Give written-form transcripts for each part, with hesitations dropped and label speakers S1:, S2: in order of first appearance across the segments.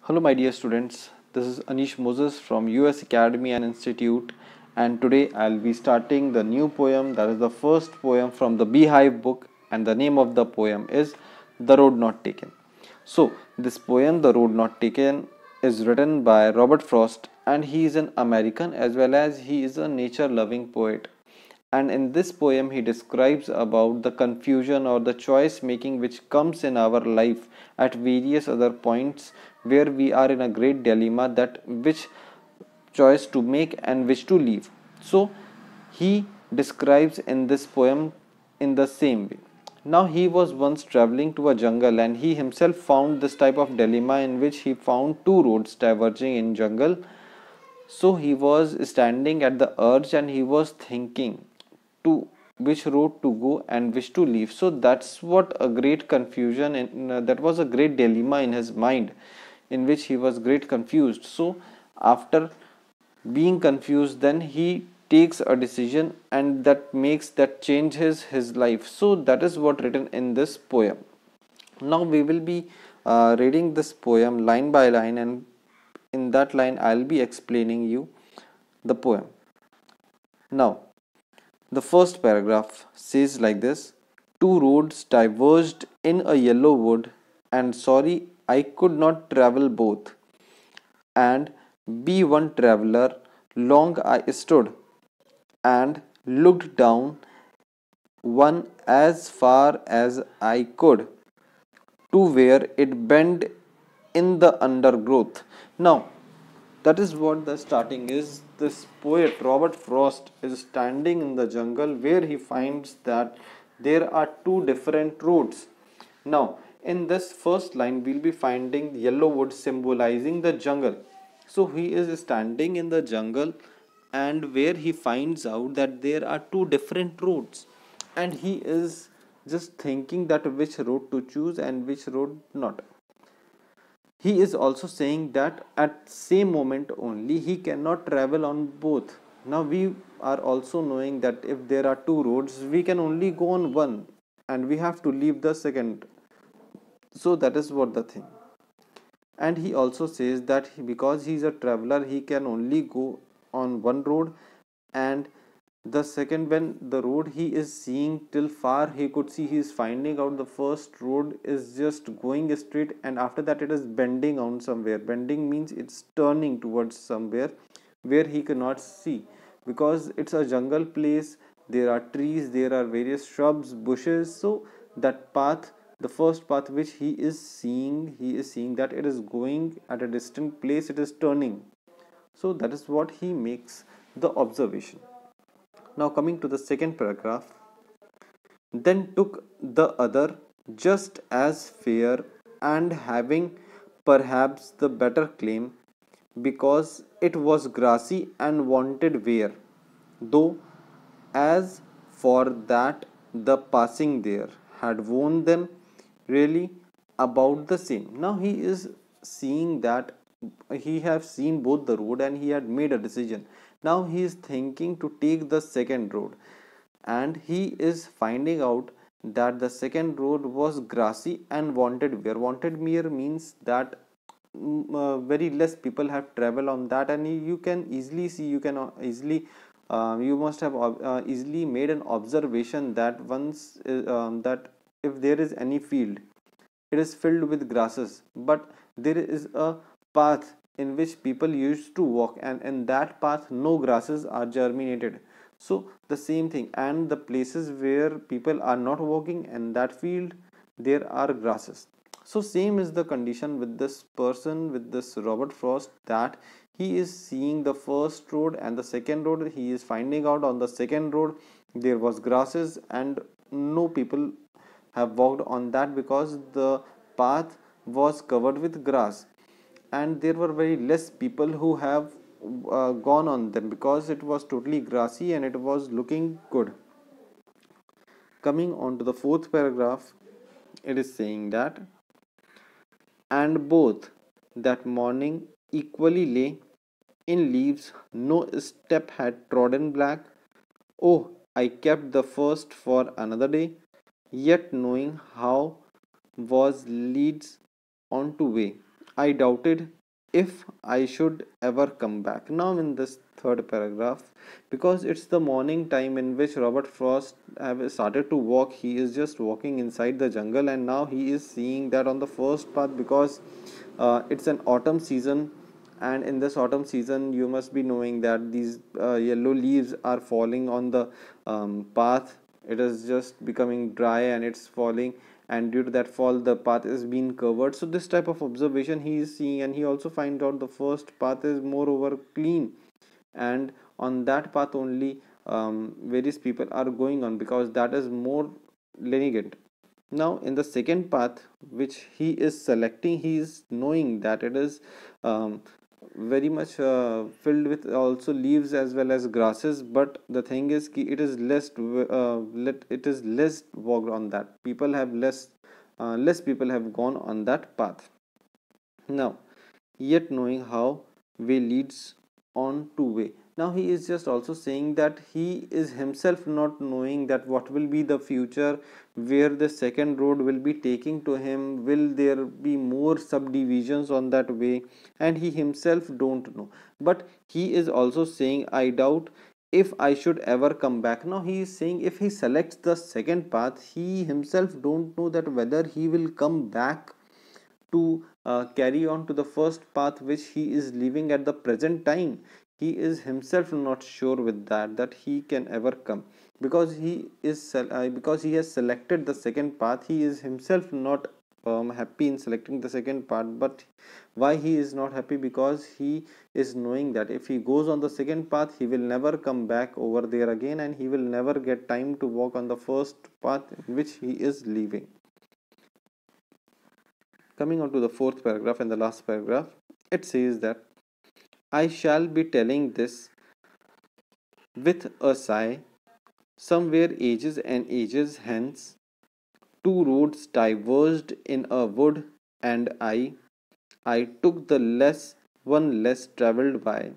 S1: Hello, my dear students. This is Anish Moses from US Academy and Institute, and today I'll be starting the new poem. That is the first poem from the Beehive book, and the name of the poem is The Road Not Taken. So, this poem, The Road Not Taken, is written by Robert Frost, and he is an American as well as he is a nature loving poet. And in this poem he describes about the confusion or the choice making which comes in our life at various other points where we are in a great dilemma that which choice to make and which to leave. So he describes in this poem in the same way. Now he was once traveling to a jungle and he himself found this type of dilemma in which he found two roads diverging in jungle. So he was standing at the edge and he was thinking to which road to go and which to leave. So that's what a great confusion that was a great dilemma in his mind, in which he was great confused. So after being confused, then he takes a decision and that makes that changes his life. So that is what written in this poem. Now we will be reading this poem line by line, and in that line I'll be explaining you the poem. Now the first paragraph says like this: two roads diverged in a yellow wood, and sorry I could not travel both. And be one traveller, long I stood and looked down one as far as I could to where it bent in the undergrowth. Now, that is what the starting is. This poet Robert Frost is standing in the jungle where he finds that there are two different roads. Now, in this first line, we'll be finding yellow wood symbolizing the jungle. So, he is standing in the jungle and where he finds out that there are two different roads, and he is just thinking that which road to choose and which road not. He is also saying that at same moment only he cannot travel on both. Now we are also knowing that if there are two roads, we can only go on one and we have to leave the second. So that is what the thing. And he also says that because he is a traveler, he can only go on one road, and the second, when the road he is seeing till far he could see, he is finding out the first road is just going straight, and after that it is bending on somewhere. Bending means it's turning towards somewhere where he cannot see, because it's a jungle place. There are trees, there are various shrubs, bushes. So that path, the first path which he is seeing that it is going at a distant place, it is turning. So that is what he makes the observation. Now coming to the second paragraph, then took the other just as fair, and having perhaps the better claim, because it was grassy and wanted wear, though as for that the passing there had worn them really about the same. Now he is seeing that he have seen both the road and he had made a decision. Now he is thinking to take the second road, and he is finding out that the second road was grassy and wanted wear. Wanted wear means that very less people have traveled on that, and you can easily see, you can easily you must have easily made an observation that once that if there is any field, it is filled with grasses, but there is a path in which people used to walk, and in that path no grasses are germinated. So the same thing, and the places where people are not walking in that field, there are grasses. So same is the condition with this person, with this Robert Frost, that he is seeing the first road and the second road. He is finding out on the second road there was grasses and no people have walked on that, because the path was covered with grass, and there were very less people who have gone on them, because it was totally grassy and it was looking good. Coming on to the fourth paragraph, it is saying that, and both that morning equally lay in leaves, no step had trodden black. Oh, I kept the first for another day, yet knowing how was leads on to way, I doubted if I should ever come back. Now in this third paragraph, because it's the morning time in which Robert Frost have started to walk, he is just walking inside the jungle, and now he is seeing that on the first path, because it's an autumn season, and in this autumn season you must be knowing that these yellow leaves are falling on the path. It is just becoming dry and it's falling, and due to that fall the path is being covered. So this type of observation he is seeing, and he also finds out the first path is moreover clean, and on that path only various people are going on, because that is more lenient. Now in the second path which he is selecting, he is knowing that it is um, very much filled with also leaves as well as grasses, but the thing is it is it is less walked on that. People have less people have gone on that path. Now, yet knowing how way leads on to way. Now he is just also saying that he is himself not knowing that what will be the future, where the second road will be taking to him, will there be more subdivisions on that way, and he himself don't know. But he is also saying, I doubt if I should ever come back. Now he is saying if he selects the second path, he himself don't know that whether he will come back to carry on to the first path which he is living at the present time. He is himself not sure with that he can ever come, because because he has selected the second path. He is himself not happy in selecting the second path. But why he is not happy? Because he is knowing that if he goes on the second path, he will never come back over there again, and he will never get time to walk on the first path which he is leaving. Coming on to the fourth paragraph and the last paragraph, it says that I shall be telling this with a sigh, somewhere ages and ages hence, two roads diverged in a wood, and I took the less traveled by,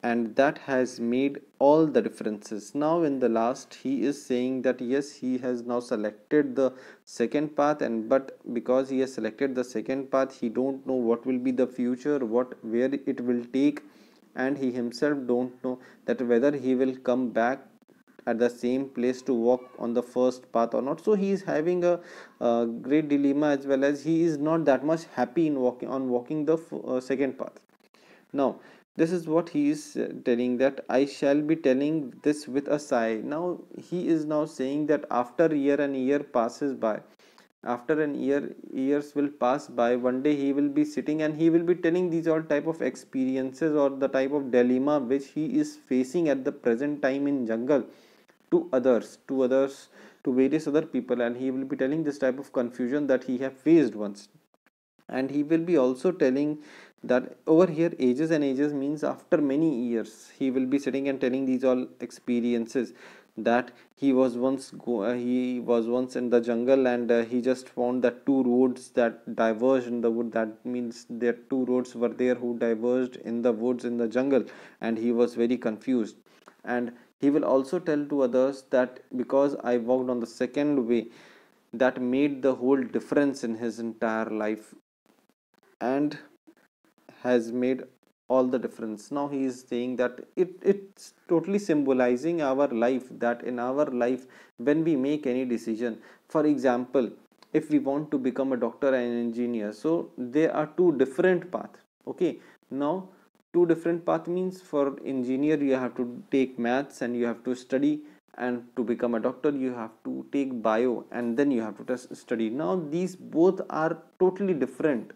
S1: and that has made all the differences. Now in the last he is saying that yes, he has now selected the second path, and but because he has selected the second path, he don't know what will be the future, where it will take, and he himself don't know that whether he will come back at the same place to walk on the first path or not. So he is having a great dilemma, as well as he is not that much happy in walking the second path. Now this is what he is telling, that I shall be telling this with a sigh. Now he is now saying that after year and year passes by, after an years will pass by, one day he will be sitting and he will be telling these all type of experiences or the type of dilemma which he is facing at the present time in jungle to others, to various other people, and he will be telling this type of confusion that he have faced once. And he will be also telling that over here ages and ages means after many years he will be sitting and telling these all experiences, that he was once in the jungle, and he just found that two roads that diverged in the wood. That means that two roads were there who diverged in the woods in the jungle, and he was very confused. And he will also tell to others that because I walked on the second way, that made the whole difference in his entire life, and has made all the difference. Now he is saying that it's totally symbolizing our life, that in our life when we make any decision, for example, if we want to become a doctor and an engineer, so there are two different paths. Okay, now two different path means for engineer you have to take maths and you have to study, and to become a doctor you have to take bio and then you have to study. Now these both are totally different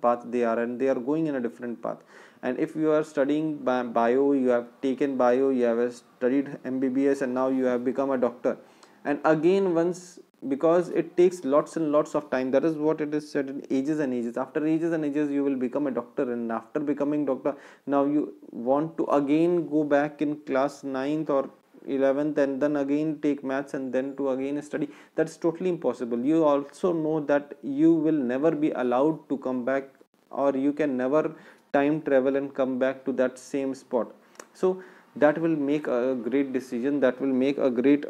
S1: path they are, and they are going in a different path. And if you are studying bio, you have taken bio, you have studied mbbs, and now you have become a doctor, and again once, because it takes lots and lots of time. That is what it is said, in ages and ages, after ages and ages you will become a doctor, and after becoming doctor, now you want to again go back in class 9th or 11th and then again take maths and then to again study. That's totally impossible. You also know that you will never be allowed to come back, or you can never time travel and come back to that same spot. So that will make a great decision, that will make a great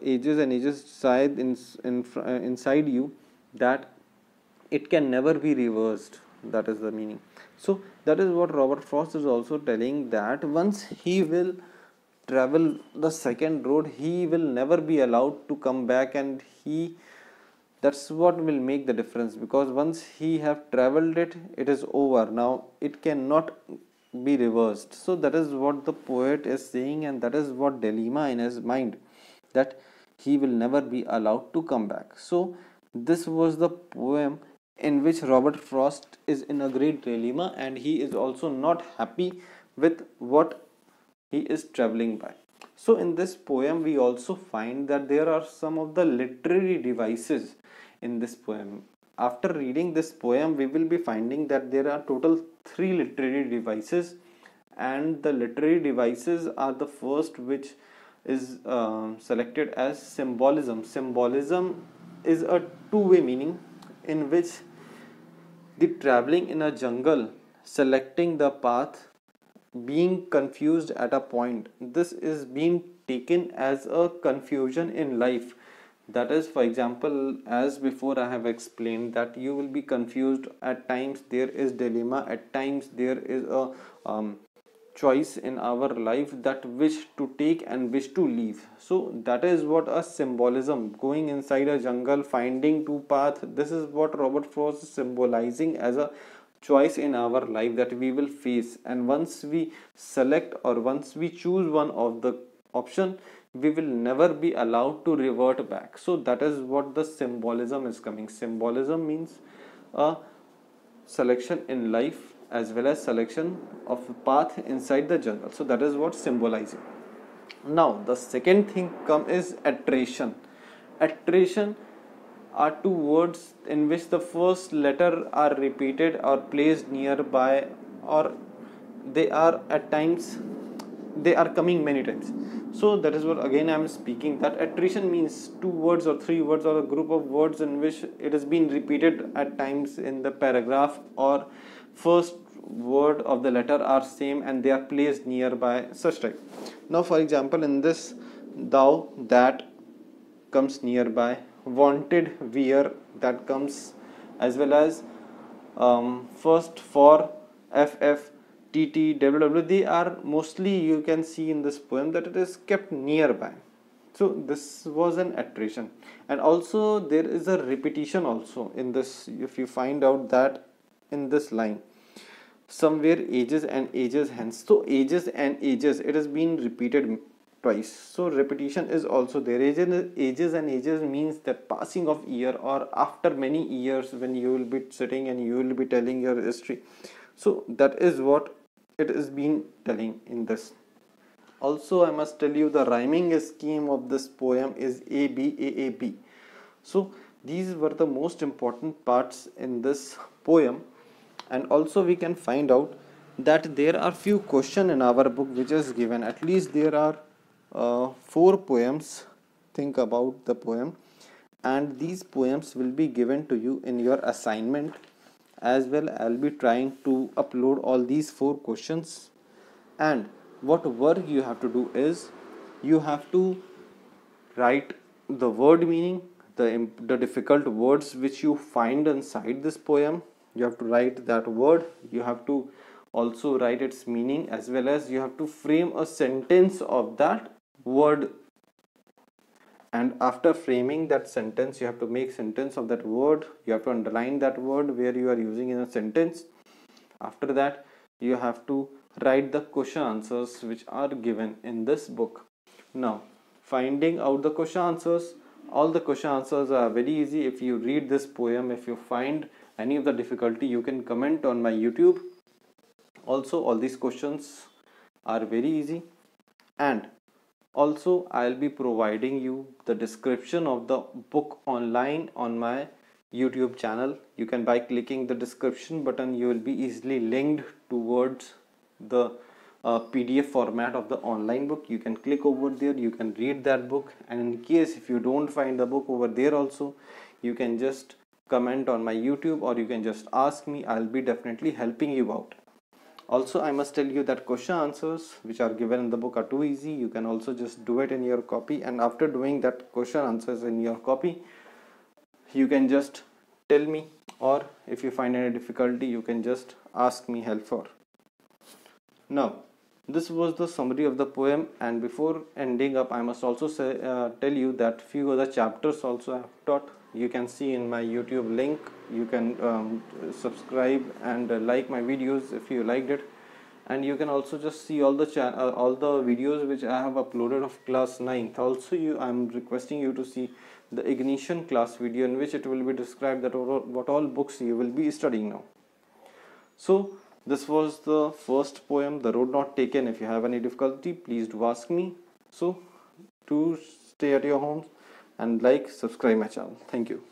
S1: ages and ages inside you, that it can never be reversed. That is the meaning. So that is what Robert Frost is also telling, that once he will travel the second road, he will never be allowed to come back, and that's what will make the difference, because once he have traveled it, it is over. Now it cannot be reversed. So that is what the poet is saying, and that is what dilemma in his mind, that he will never be allowed to come back. So this was the poem in which Robert Frost is in a great dilemma, and he is also not happy with what he is traveling by. So in this poem we also find that there are some of the literary devices in this poem. After reading this poem, we will be finding that there are total 3 literary devices, and the literary devices are the first, which is selected as symbolism. Symbolism is a two-way meaning, in which the traveling in a jungle, selecting the path, being confused at a point, this is being taken as a confusion in life. That is, for example, as before I have explained, that you will be confused at times, there is dilemma, at times there is a choice in our life, that which to take and which to leave. So that is what a symbolism, going inside a jungle, finding two paths, this is what Robert Frost is symbolizing as a choice in our life that we will face. And once we select, or once we choose one of the option, we will never be allowed to revert back. So that is what the symbolism is coming. Symbolism means a selection in life as well as selection of path inside the jungle. So that is what symbolizing. Now the second thing come is attrition. Attrition are two words in which the first letter are repeated or placed nearby, or they are at times, they are coming many times. So that is what again I am speaking, that attrition means two words or three words or a group of words in which it has been repeated at times in the paragraph, or first word of the letter are same and they are placed nearby, such type. Now for example, in this thou, that comes nearby, wanted, where, that comes, as well as first, for, ff, tt, ww, they are mostly, you can see in this poem that it is kept nearby. So this was an attrition. And also there is a repetition also in this. If you find out that in this line, somewhere ages and ages hence, so ages and ages, it has been repeated twice. So repetition is also there. Ages and ages means that passing of year, or after many years when you will be sitting and you will be telling your history. So that is what it is been telling in this. Also I must tell you the rhyming scheme of this poem is A B A A B. So these were the most important parts in this poem. And also we can find out that there are few questions in our book which is given. At least there are 4 poems. Think about the poem, and these poems will be given to you in your assignment as well. I'll be trying to upload all these 4 questions, and what work you have to do is you have to write the word meaning, the difficult words which you find inside this poem. You have to write that word, you have to also write its meaning, as well as you have to frame a sentence of that word. And after framing that sentence, you have to make sentence of that word. You have to underline that word where you are using in a sentence. After that, you have to write the question answers which are given in this book. Now, finding out the question answers, all the question answers are very easy. If you read this poem, if you find any of the difficulty, you can comment on my YouTube. Also, all these questions are very easy. And also I'll be providing you the description of the book online on my YouTube channel. You can, by clicking the description button, you will be easily linked towards the PDF format of the online book. You can click over there, you can read that book, and in case if you don't find the book over there also, you can just comment on my YouTube, or you can just ask me. I'll be definitely helping you out. Also, I must tell you that question answers which are given in the book are too easy. You can also just do it in your copy, and after doing that question answers in your copy, you can just tell me or if you find any difficulty, you can just ask me help for. Now, this was the summary of the poem, and before ending up, I must also tell you that few other chapters also I have taught. You can see in my YouTube link. You can subscribe and like my videos if you liked it, and you can also just see all the videos which I have uploaded of class 9th. Also, I'm requesting you to see the ignition class video, in which it will be described that what all books you will be studying now. So this was the first poem, The Road Not Taken. If you have any difficulty, please do ask me. So do stay at your homes and like, subscribe my channel. Thank you.